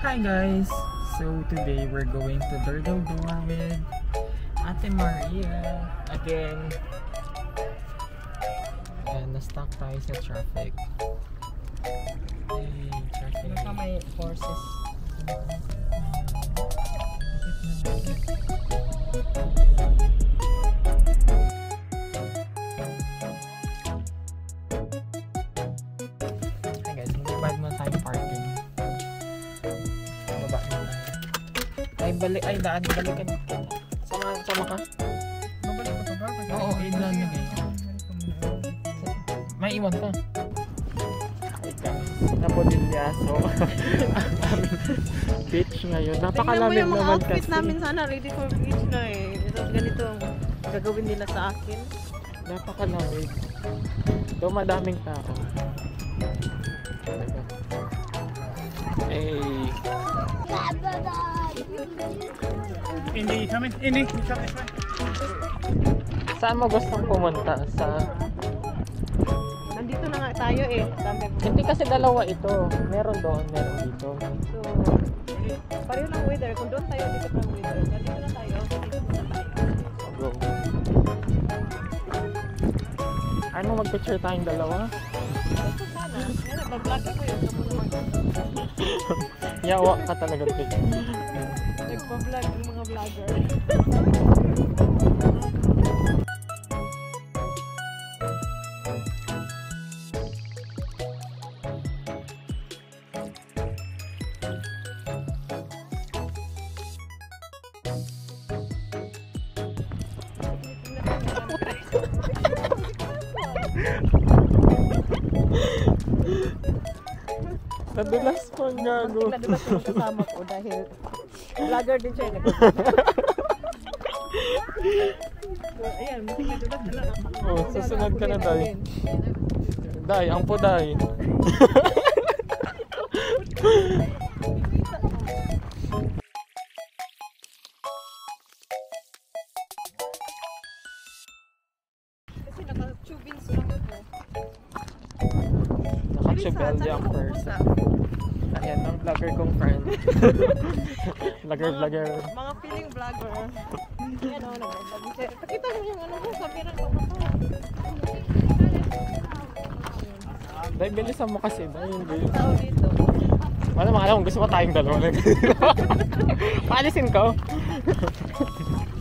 Hi guys! So today we're going to Door with Ate Maria again. And na-stuck tayo sa traffic. Hey, traffic. Baka may horses. Hi guys, magbabayad muna tayo parking. Baba na tayo. Ay, balikan kita. Sama ka? Babalik ko ba? Oo, ilalagay. May iwan ka. Napodilyaso ang aming beach ngayon. Napakalamig naman kasi. Tingnan mo yung mga outfit namin, sana ready for beach na eh. Ganito ang gagawin nila sa akin. Napakalamig. Madaming tao. Hey. Hindi kami. Saan mo gustong pumunta? Nandito na nga tayo eh. Hindi kasi dalawa ito. Meron doon, meron dito. So, pareho ng weather. Kung doon tayo, dito ng weather. Nandito na tayo. Dito na tayo. Go. Ano, mag-picture tayong dalawa? Ito sana. Yan, nag-vlog ko yun. Yawa ka talaga, Pig. Nagpa-vlog yung mga vlogger. Nadulas pa ang gago. Nadulas yung kasama ko dahil vlogger din siya. So, ayan, nadulas na lang. Oh, susunod ka na, Day. Day, ang po, Day. Kasi naka-tubins lang ako. Nakachubeldi ang person. Ayan, ang vlogger kong friend. Vlogger. Mga feeling vlogger. Ayan o, nag-vlog. Pakita mo yung ano ko, sabi ng kapatid. Day, bilisan mo kasi. Day, bilis. Tao dito. Wala mga alam, gusto mo tayong dalawa. Paalisin ko.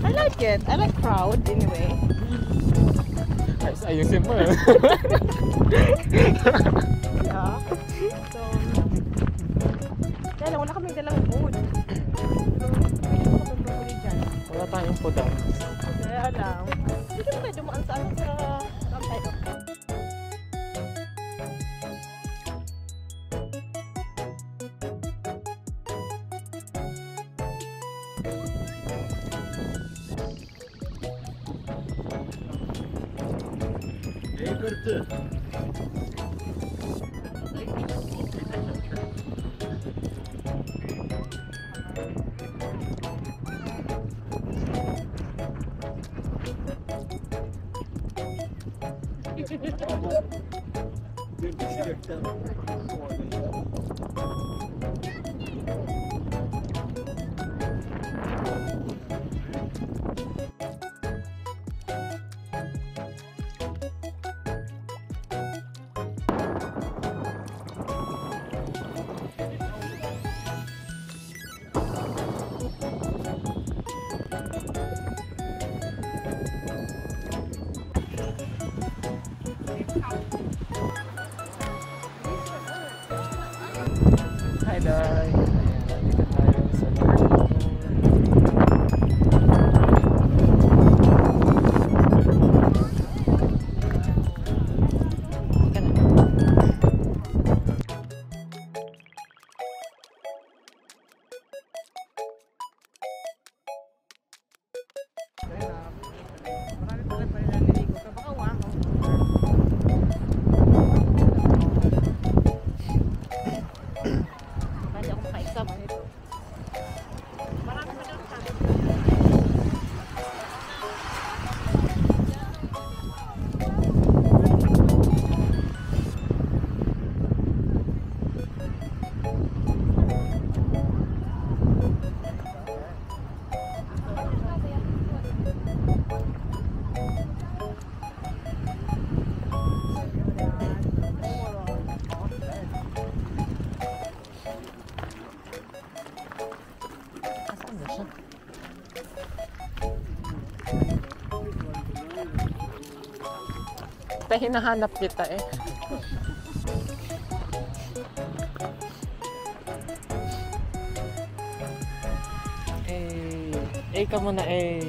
I like it. I like crowd anyway. Ay, ayusin mo. Yeah. So, kaya lang, wala kaming dalang food. Wala tayong puda. Kaya lang. Hindi mo tayo dumaan sa ano sa tayo. Hi, Day. Dito tayo sa Marami pala pa rin naliligo. So, baka wow. Hindi ako Ate, hinahanap kita eh. Eh, ka muna eh.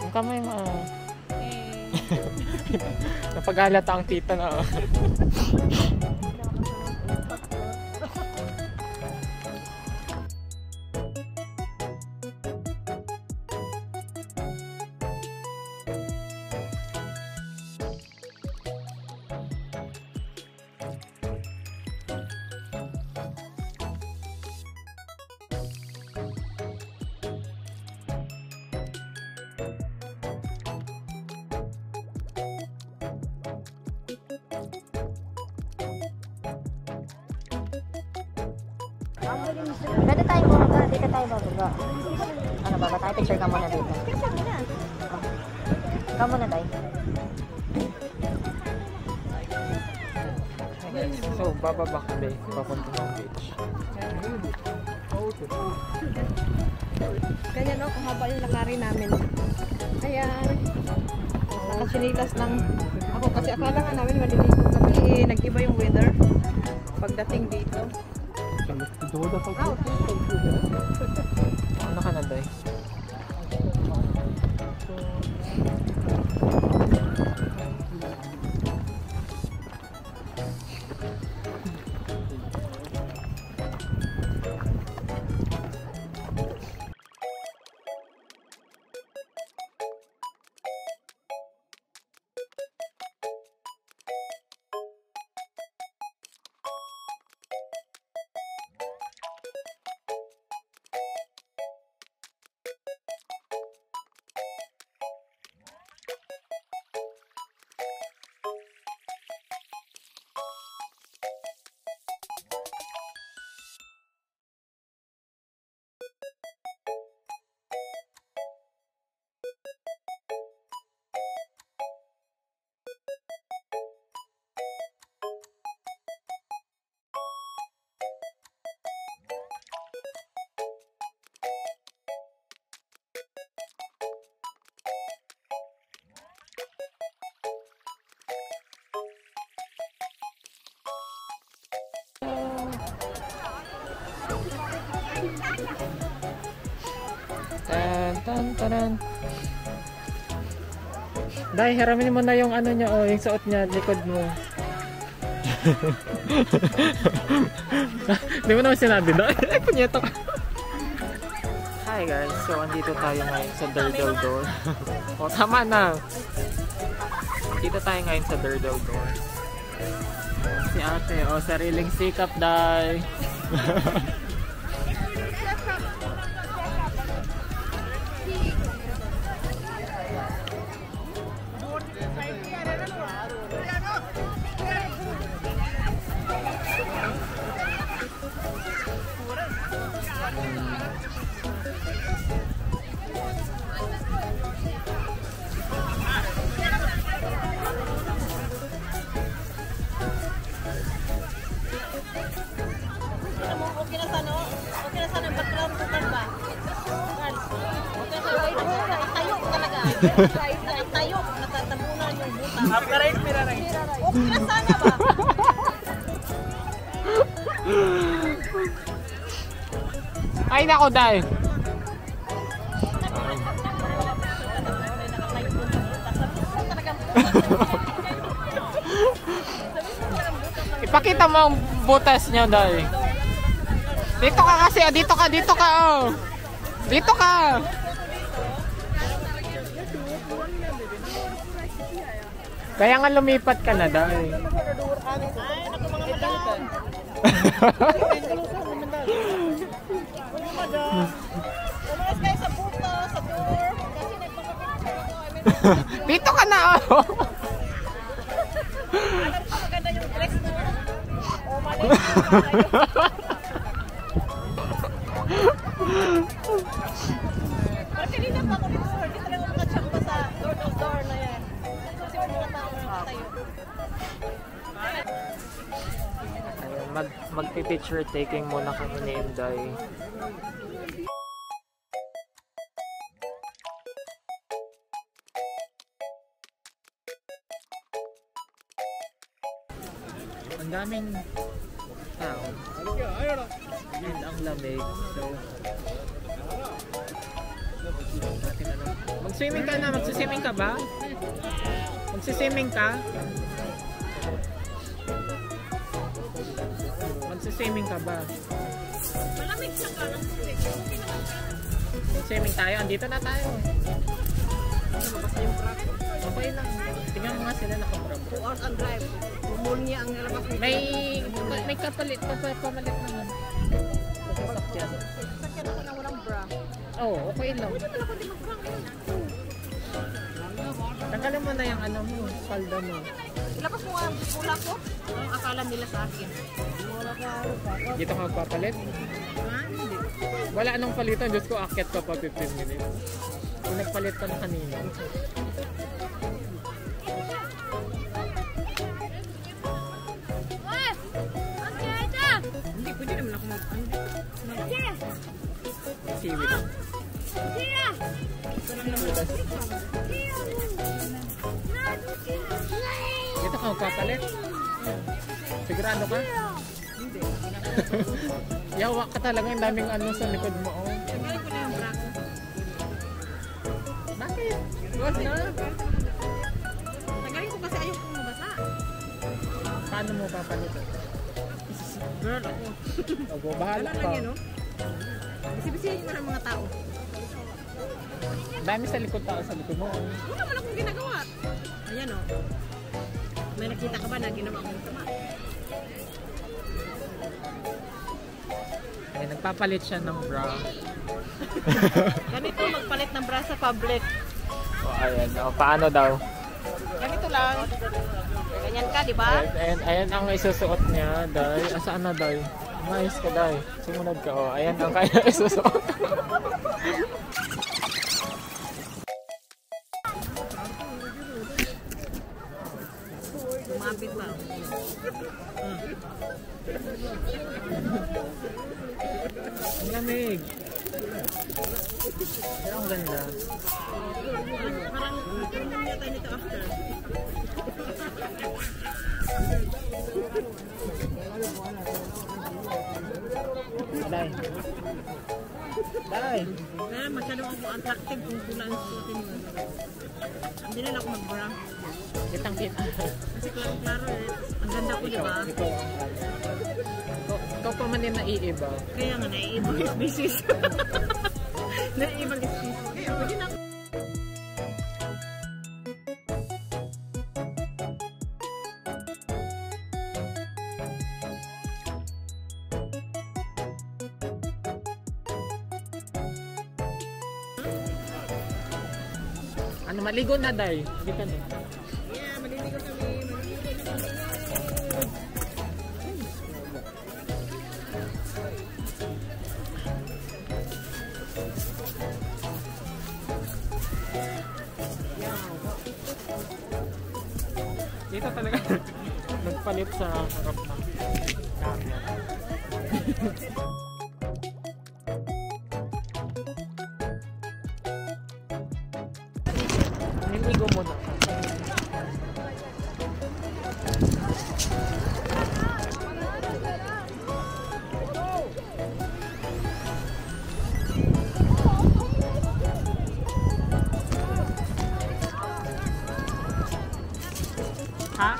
Ang kamay mo. Napaghalata ang tita na. Dito tayo bumaba, dito tayo bababa. Ano ba tayo? Picture ka muna dito. Ka muna tayo. So, bababa kami. Papunta ng beach. Ganyan no, kahaba yung lakari namin. Ayan. Nakasinilas lang ako kasi akala nga namin maliligo kami. Nag-iba yung weather pagdating dito. Ano ka na, Day? Tan. Dahil hiramin mo na yung ano niya, oh, yung suot niya, likod mo. Di mo naman sinabi na. Ay, punyeta ka. Hi guys, so andito tayo ngayon sa Durdle Door. O, tama na. Dito tayo ngayon sa Durdle Door. Si ate, o, sariling sikap, Day. Okay na sana ang background ko ba? Tayo talaga. Tayo, natatabunan yung butas. Okay na sana ba? Ay nako, Day. Ipakita mo ang butas niyo, Day. Dito ka kasi, dito ka, oh. Dito ka. Kaya nga lumipat ka na, Day. Ay, naku mga madam. Umalis kayo sa buto, sa door. Kasi nagpapapicture ako. Dito ka na, oh. Alam ko maganda yung dress mo. O, mali kayo. Kanina pa ako dito, hindi talaga makachamba sa door na yan. Kasi mga tao na nakatayo. Magpi-picture taking muna kami ni Inday. Ang daming tao. And ang lamig. So, natin ano. Mag-swimming ka na. Magsiswimming ka ba? Magsiswimming ka? Magsiswimming ka ba? Malamig siya ka. Mag-swimming tayo. Andito na tayo. Mabasa yung crack. Okay lang. Tingnan mo nga sila nakaprab. 2 hours ang drive. Pneumonia ang nalabas nito. May kapalit. Pamalit naman. Sa sasakyan. Sakyan ako na walang bra. Oo, okay lang. Hindi pala ko di mag-bra ngayon. Tanggalin mo na yung ano mo, palda mo. Ilabas mo nga ang pula ko. Ang akala nila sa akin. Dito ka magpapalit? Ha? Hindi. Wala anong palitan. Diyos ko, akyat ka pa 15 minutes. Kung nagpalit ka na kanina. Hindi, pwede naman ako Seaweed. Dito ka magpapalit? Sigurado ka? Hindi. Yawa ka talaga. Ang daming ano sa likod mo. Oh. Tanggalin ko na yung bra ko. Bakit? Wag na. Tanggalin ko kasi ayaw kong mabasa. Paano mo papalit? Girl, ako. Ogo, bahala Alam ka. lang yan, no? Bisi-bisihin mo ng mga tao. Ang dami sa likod tao sa likod mo. Oh. Wala naman akong ginagawa. Ayan, no? May nakita ka ba na ginawa kong tama? Ay, nagpapalit siya ng bra. Ganito magpalit ng bra sa public. Oh, ayan. Oh, paano daw? Ganito lang. Ganyan ka, di ba? Ayan ang isusuot niya, Day. Asaan na, Day? Umayos ka, Day. Sumunod ka, oh. Ayan ang kaya isusuot. Lumapit pa. Ang lamig. Pero ang ganda. Parang pneumonia tayo nito after. Day. Day. Kaya masyadong ako attractive kung pula ang suotin mo. Hindi na ako mag-bra. Kitang-kita. Kasi klaro-klaro eh. Ang ganda ko, di ba? Ikaw pa man yung naiiba. Kaya nga, naiibang species. Naiibang species. Kaya pwede na ako. Ano, maligo na, Day. Hindi ka na. Yeah, maliligo kami. Dito talaga nagpalit sa harap ng camera. Niligo mo na. Ha?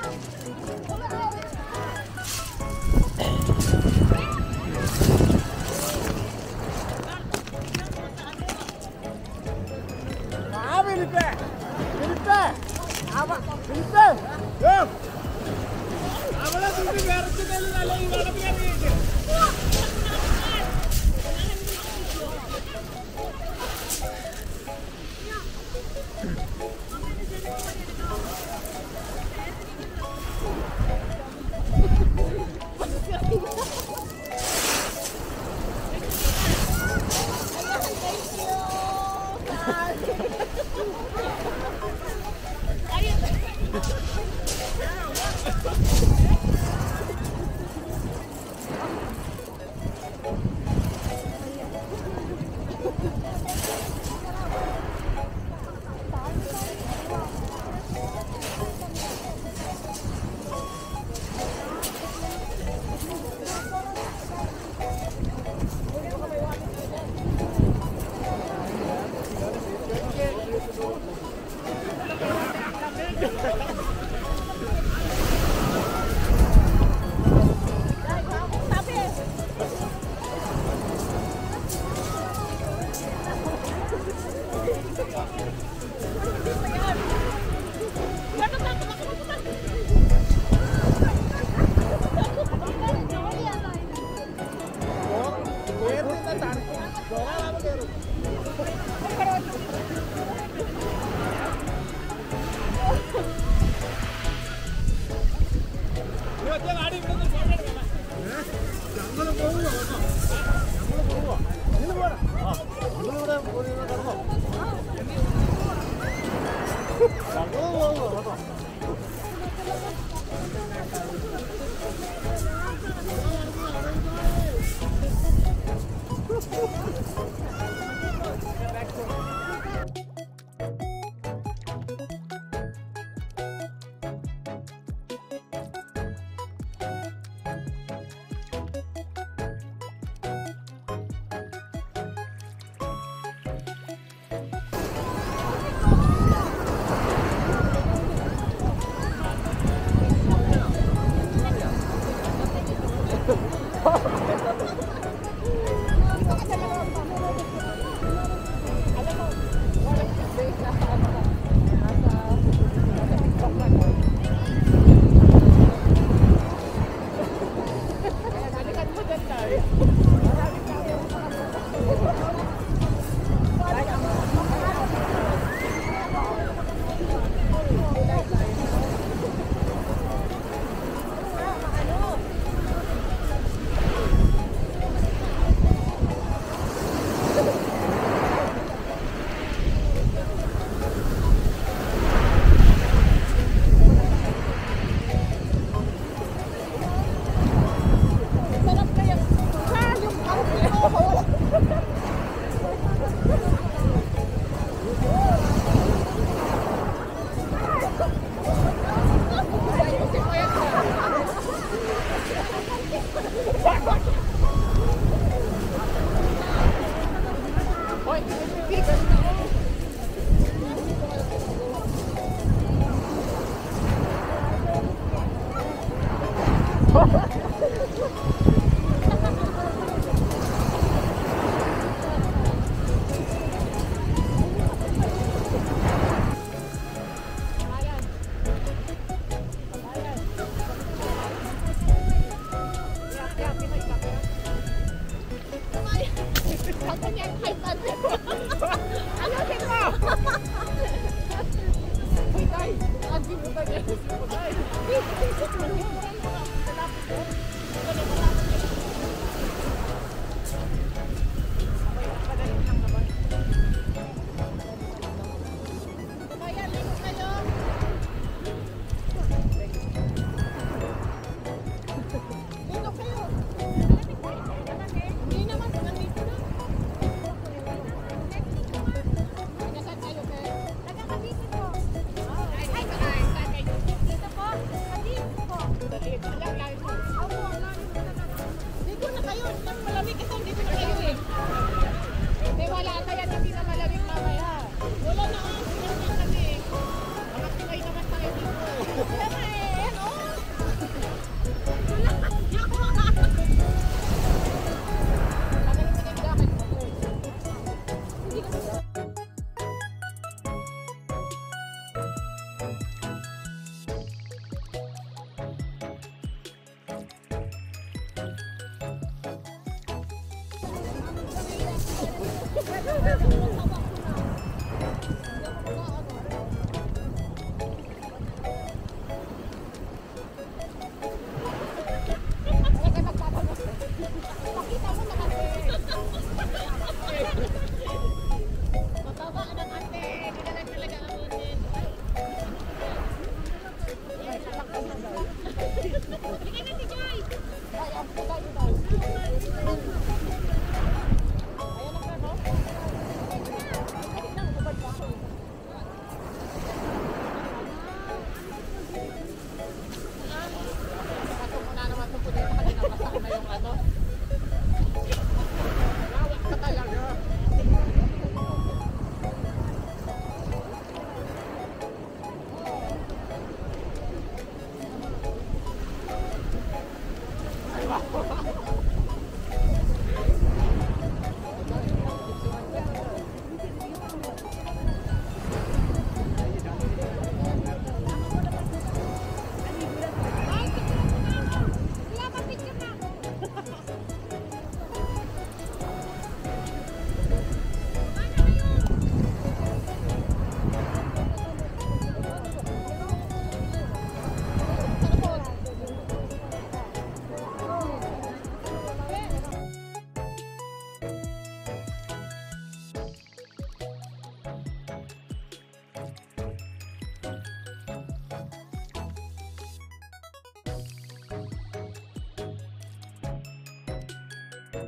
No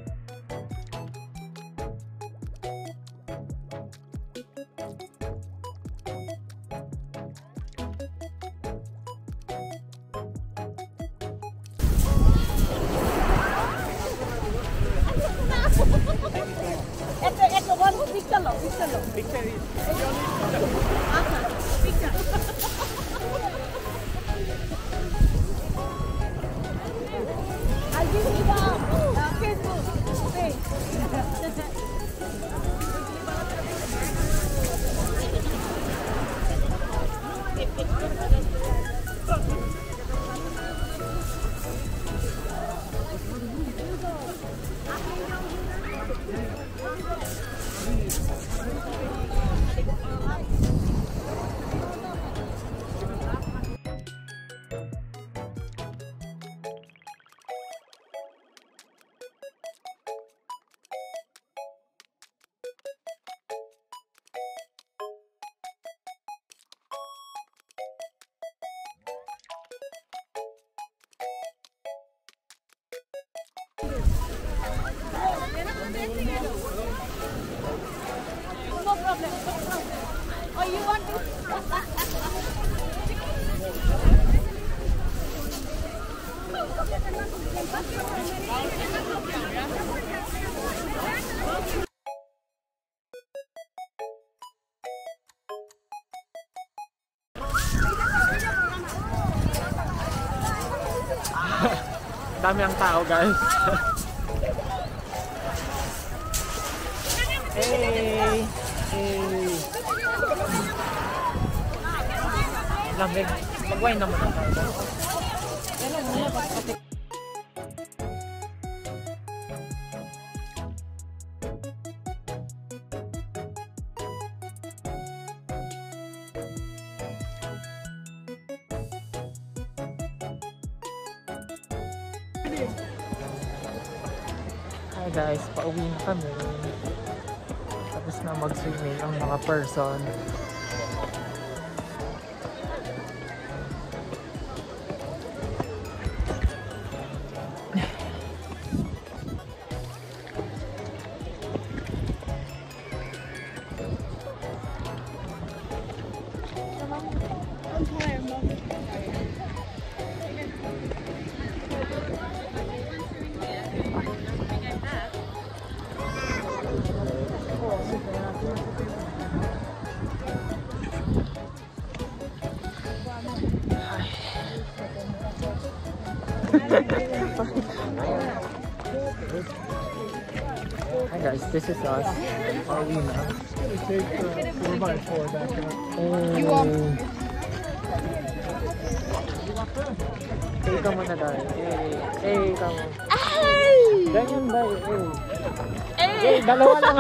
problem. Oh, you want to? Dami ang tao, guys. Hey! Hey! Lamig. Mag-wine naman ang tayo. Hi guys, pauwi na kami. Tapos na mag-swimming ang mga person. Hi guys, this is us. Pauwi na. Take 4x4 back up. You want? Hey, come on na tayo. Hey, come on. Ay! Ganyan ba? Hey, dalawa lang.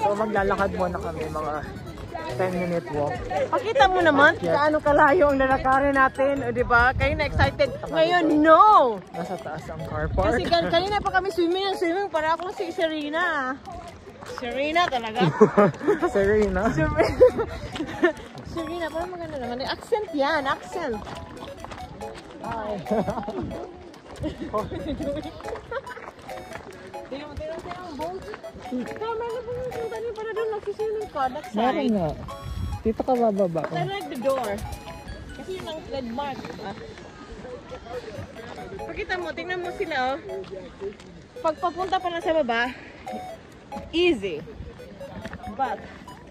So maglalakad muna kami mga 10-minute walk. Pakita mo naman gaano kalayo ang lalakarin natin, o diba? Kayo na excited. Ngayon, no! Nasa taas ang car park. Kasi kanina pa kami swimming para akong si Serena. Serena talaga. Serena. Serena, parang maganda naman. Accent yan, accent. Hi. Tingnan mo ang boat. Tama na po yung kanina para doon nagsiswimming ka. That Meron side. nga. Dito ka bababa. I like the door. Kasi yun ang landmark. Pakita mo, tingnan mo sila, oh. Pag papunta pa lang sa baba, easy. But,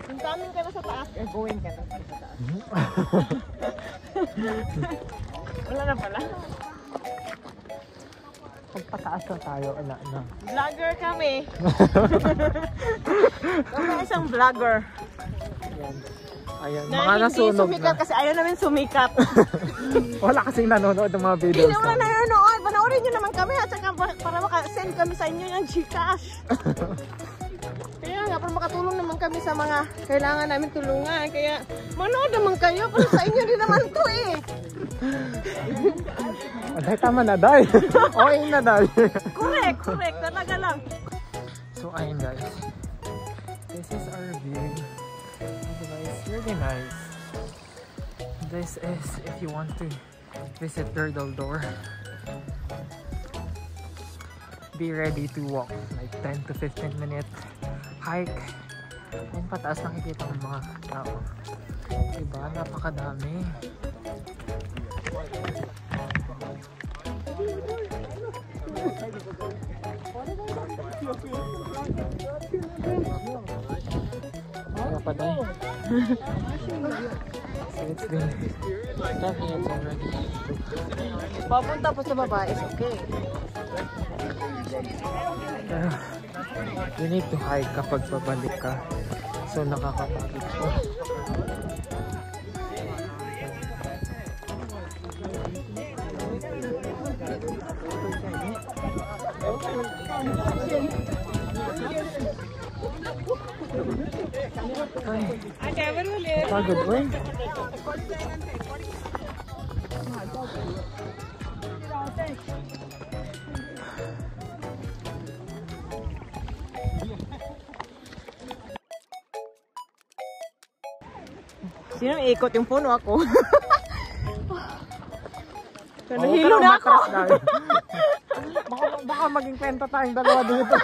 kung coming ka na sa taas, or going ka na sa taas. Wala na pala. Pagpataas na tayo, wala na. Vlogger kami. Kami isang vlogger. Ayan. Ayan. Na Mga hindi nasunog sumikat na. kasi ayaw namin sumikat. Wala kasing nanonood ng mga videos. Hindi naman nanonood. Panoorin nyo naman kami at saka para maka-send kami sa inyo ng Gcash. Kaya nga, para makatulong naman kami sa mga kailangan namin tulungan. Kaya manood naman kayo. Para sa inyo din naman to eh. Aday, tama na, day. Okay na, day. Correct. Talaga lang. So, ayun guys. This is our view. Diba, it's really nice. This is if you want to visit Durdle Door. Be ready to walk like 10 to 15 minute hike. Ayun, pataas nakikita ng mga tao. Diba? Napakadami. Wala pa tayo. So it's been 10 minutes already. Papunta po sa baba is okay. Pero you need to hike kapag pabalik ka. So nakakapagod siya. Ay, pagod ba? Sino ikot yung puno ako? Nahilo na ako. baka maging kwenta tayong dalawa dito.